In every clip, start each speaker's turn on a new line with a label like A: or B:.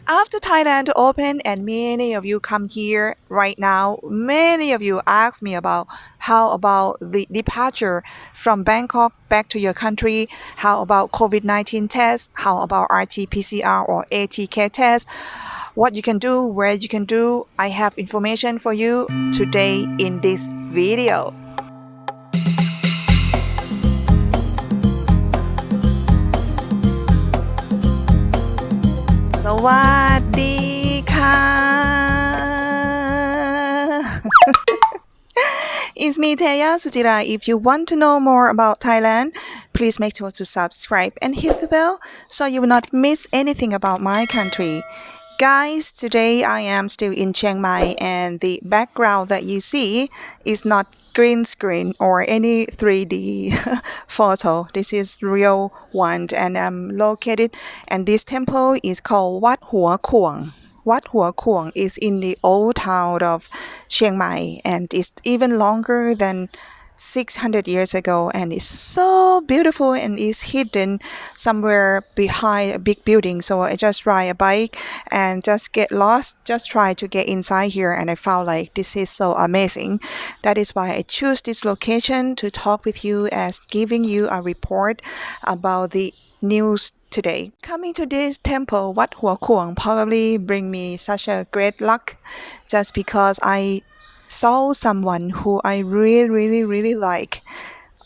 A: After Thailand opened and many of you come here right now, many of you ask me about how about the departure from Bangkok back to your country, how about COVID-19 test, how about RT-PCR or ATK test, what you can do, where you can do. I have information for you today in this video.สวัสดีค่ะ It's me Teya Suchira. If you want to know more about Thailand, please make sure to subscribe and hit the bell so you will not miss anything about my country. Guys, today I am still in Chiang Mai and the background that you see is not green screen or any 3D photo. This is real one and I'm located and this temple is called Wat Hua Kuang. Wat Hua Kuang is in the old town of Chiang Mai and it's even longer than 600 years ago and it's so beautiful and is hidden somewhere behind a big building. So I just ride a bike and just get lost, just try to get inside here and I found like this is so amazing. That is why I choose this location to talk with you as giving you a report about the news today. Coming to this temple, Wat Hua Kuang probably bring me such a great luck just because I saw someone who I really like.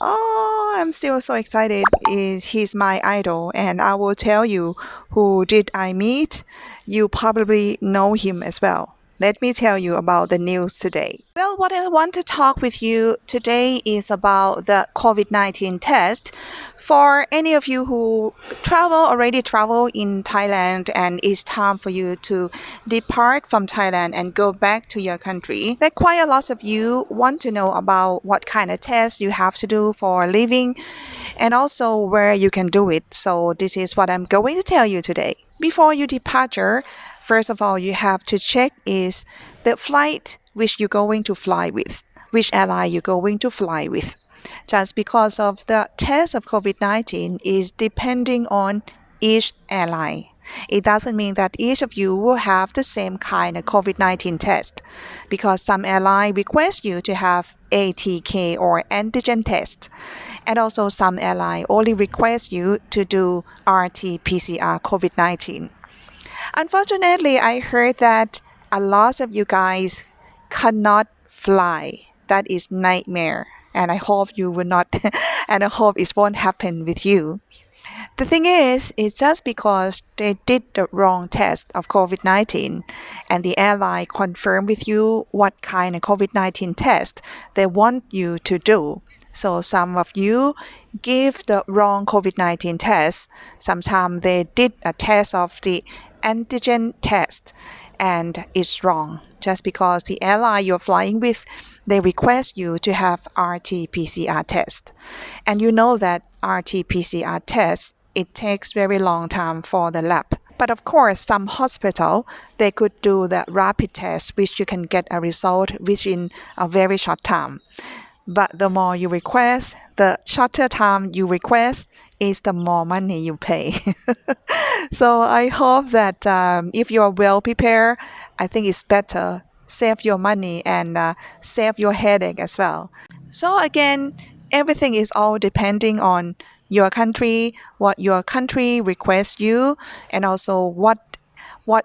A: Oh, I'm still so excited. He's my idol and I will tell you who did I meet. You probably know him as well. Let me tell you about the news today. Well, what I want to talk with you today is about the COVID-19 test. For any of you who already travel in Thailand and it's time for you to depart from Thailand and go back to your country, that quite a lot of you want to know about what kind of test you have to do for living and also where you can do it. So this is what I'm going to tell you today. Before your departure, first of all, you have to check is the flight which you're going to fly with, which airline you're going to fly with. Just because of the test of COVID-19 is depending on each airline. It doesn't mean that each of you will have the same kind of COVID-19 test because some airline request you to have ATK or antigen test. And also some airline only request you to do RT-PCR COVID-19. Unfortunately, I heard that a lot of you guys cannot fly. That is nightmare. And I hope you will not, and I hope it won't happen with you. The thing is, it's just because they did the wrong test of COVID-19 and the airline confirmed with you what kind of COVID-19 test they want you to do. So some of you give the wrong COVID-19 test. Sometimes they did a test of the antigen test and it's wrong. Just because the airline you're flying with, they request you to have RT-PCR test. And you know that RT-PCR test, it takes very long time for the lab. But of course, some hospital, they could do the rapid test, which you can get a result within a very short time. But the more you request, the shorter time you request is the more money you pay. So I hope that if you are well prepared, I think it's better. Save your money and save your headache as well. So again, everything is all depending on your country, what your country requests you, and also what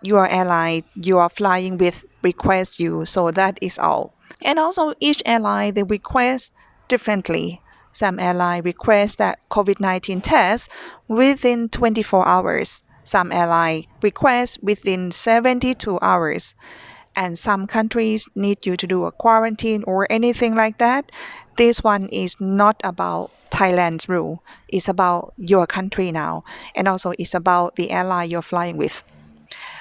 A: your airline you are flying with requests you. So that is all. And also each airline, they request differently. Some airline request that COVID-19 test within 24 hours. Some airline request within 72 hours. And some countries need you to do a quarantine or anything like that. This one is not about Thailand's rule. It's about your country now. And also it's about the airline you're flying with.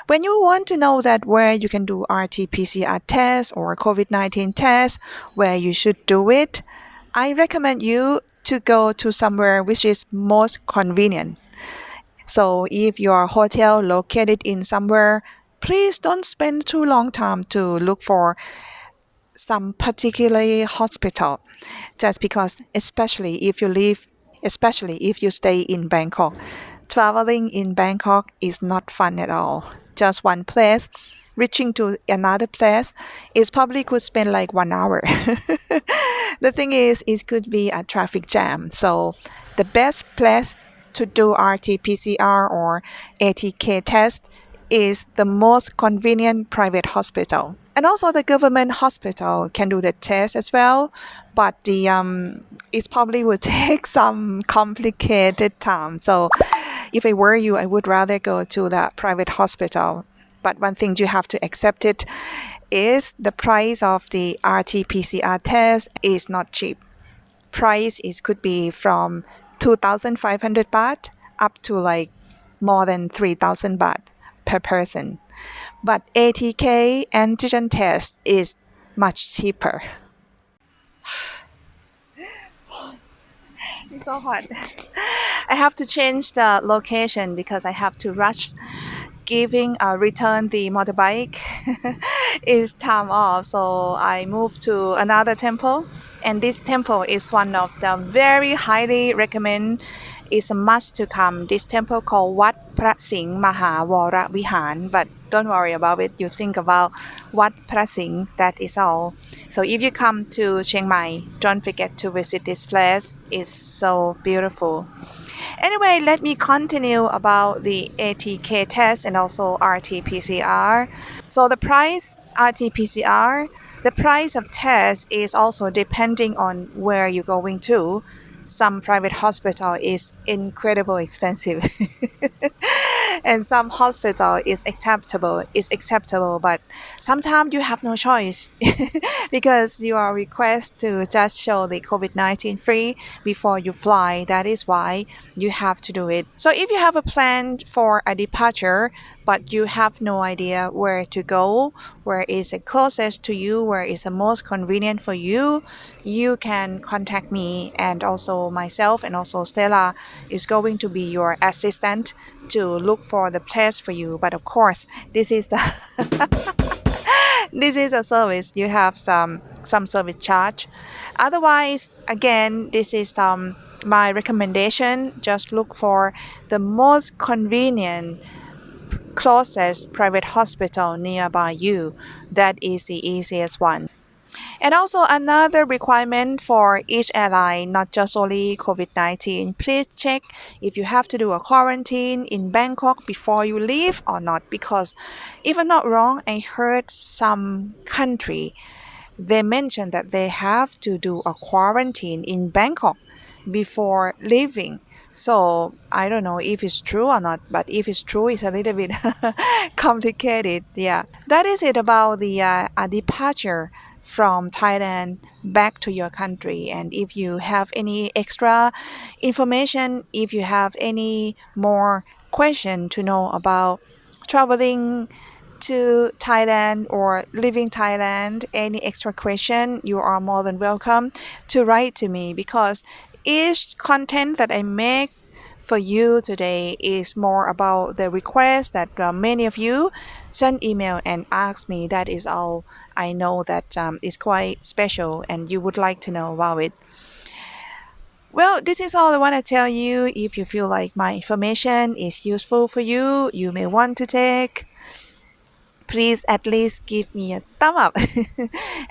A: When you want to know that where you can do RT-PCR test or COVID-19 test, where you should do it, I recommend you to go to somewhere which is most convenient. So if your hotel located in somewhere, please don't spend too long time to look for some particular hospital. Just because, especially if you stay in Bangkok, traveling in Bangkok is not fun at all. just one place, reaching to another place, it probably could spend like 1 hour. The thing is, it could be a traffic jam. So the best place to do RT-PCR or ATK test is the most convenient private hospital. And also the government hospital can do the test as well, but it probably would take some complicated time. So if I were you, I would rather go to the private hospital. But one thing you have to accept it is the price of the RT-PCR test is not cheap. Price is could be from 2,500 baht up to like more than 3,000 baht per person. But ATK antigen test is much cheaper. It's so hot. I have to change the location because I have to rush return the motorbike. It's time off, so I moved to another temple, and this temple is one of the very highly recommend. It's a must to come. This temple called Wat Phra Singh Maha Vara Vihan, but don't worry about it. You think about Wat Phra Singh, that is all. So if you come to Chiang Mai, don't forget to visit this place. It's so beautiful. Anyway, let me continue about the ATK test and also RT-PCR. So the price RT-PCR, the price of test is also depending on where you're going to. Some private hospital is incredibly expensive and some hospital is acceptable, but sometimes you have no choice because you are requested to just show the COVID-19 free before you fly. That is why you have to do it. So if you have a plan for a departure but you have no idea where to go, where is the closest to you, where is the most convenient for you, you can contact me, and also myself and also Stella is going to be your assistant to look for the place for you. But of course, this is the this is a service. You have some service charge. Otherwise, again, this is my recommendation. Just look for the most convenient closest private hospital nearby you. That is the easiest one. And also another requirement for each airline, not just only COVID-19, please check if you have to do a quarantine in Bangkok before you leave or not. Because if I'm not wrong, I heard some country, they mentioned that they have to do a quarantine in Bangkok before leaving. So I don't know if it's true or not, but if it's true, it's a little bit complicated. Yeah, that is it about the departure from Thailand back to your country. And if you have any extra information, if you have any more question to know about traveling to Thailand or living Thailand, any extra question, you are more than welcome to write to me, because each content that I make for you today is more about the request that many of you send email and ask me. That is all. I know that is quite special and you would like to know about it. Well, this is all I want to tell you. If you feel like my information is useful for you, you may want to take, please at least give me a thumb up.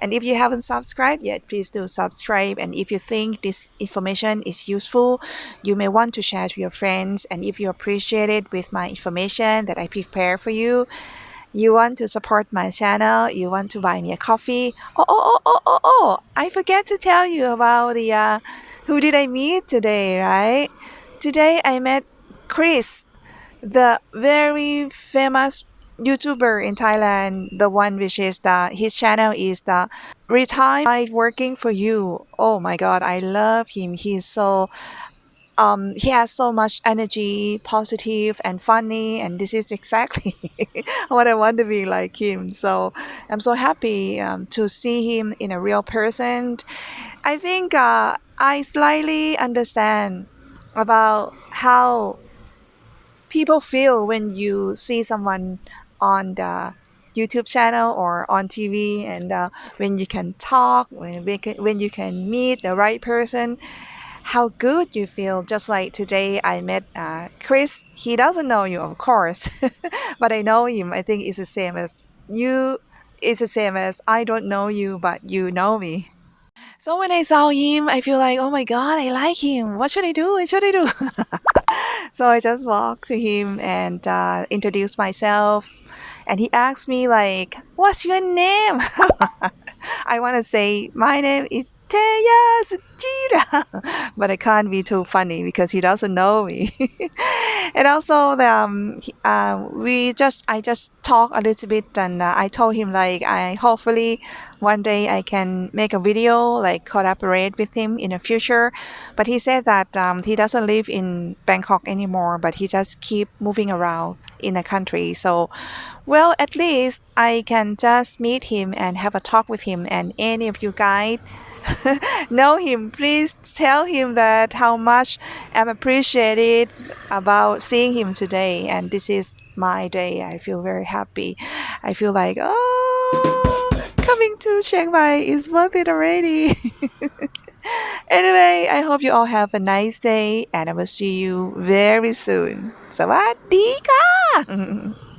A: And if you haven't subscribed yet, please do subscribe. And if you think this information is useful, you may want to share to your friends. And if you appreciate it with my information that I prepare for you, you want to support my channel, you want to buy me a coffee. I forget to tell you about the who did I meet today, right? Today I met Chris, the very famous YouTuber in Thailand, the one which is his channel is the Retired Working for You. Oh my god, I love him. He has so much energy, positive and funny, and this is exactly what I want to be like him. So I'm so happy to see him in a real person. I think I slightly understand about how people feel when you see someone on the YouTube channel or on TV, and when you can talk, when you can meet the right person. how good you feel. Just like today, I met Chris. He doesn't know you, of course, but I know him. I think it's the same as you. It's the same as I don't know you, but you know me. So when I saw him, I feel like, oh my god, I like him. What should I do? What should I do? So I just walked to him and introduced myself. And he asked me like, "What's your name?" I want to say my name is Teya Suchira, but I can't be too funny because he doesn't know me. And also, I just talked a little bit, and I told him like, I hopefully one day I can make a video, like collaborate with him in the future. But he said that he doesn't live in Bangkok anymore, but he just keep moving around in the country. So, well, at least I can just meet him and have a talk with him. And any of you guys know him, please tell him that how much I'm appreciated about seeing him today. And this is my day. I feel very happy. I feel like, oh, coming to Chiang Mai is worth it already. Anyway, I hope you all have a nice day and I will see you very soon. สวัสดีค่ะ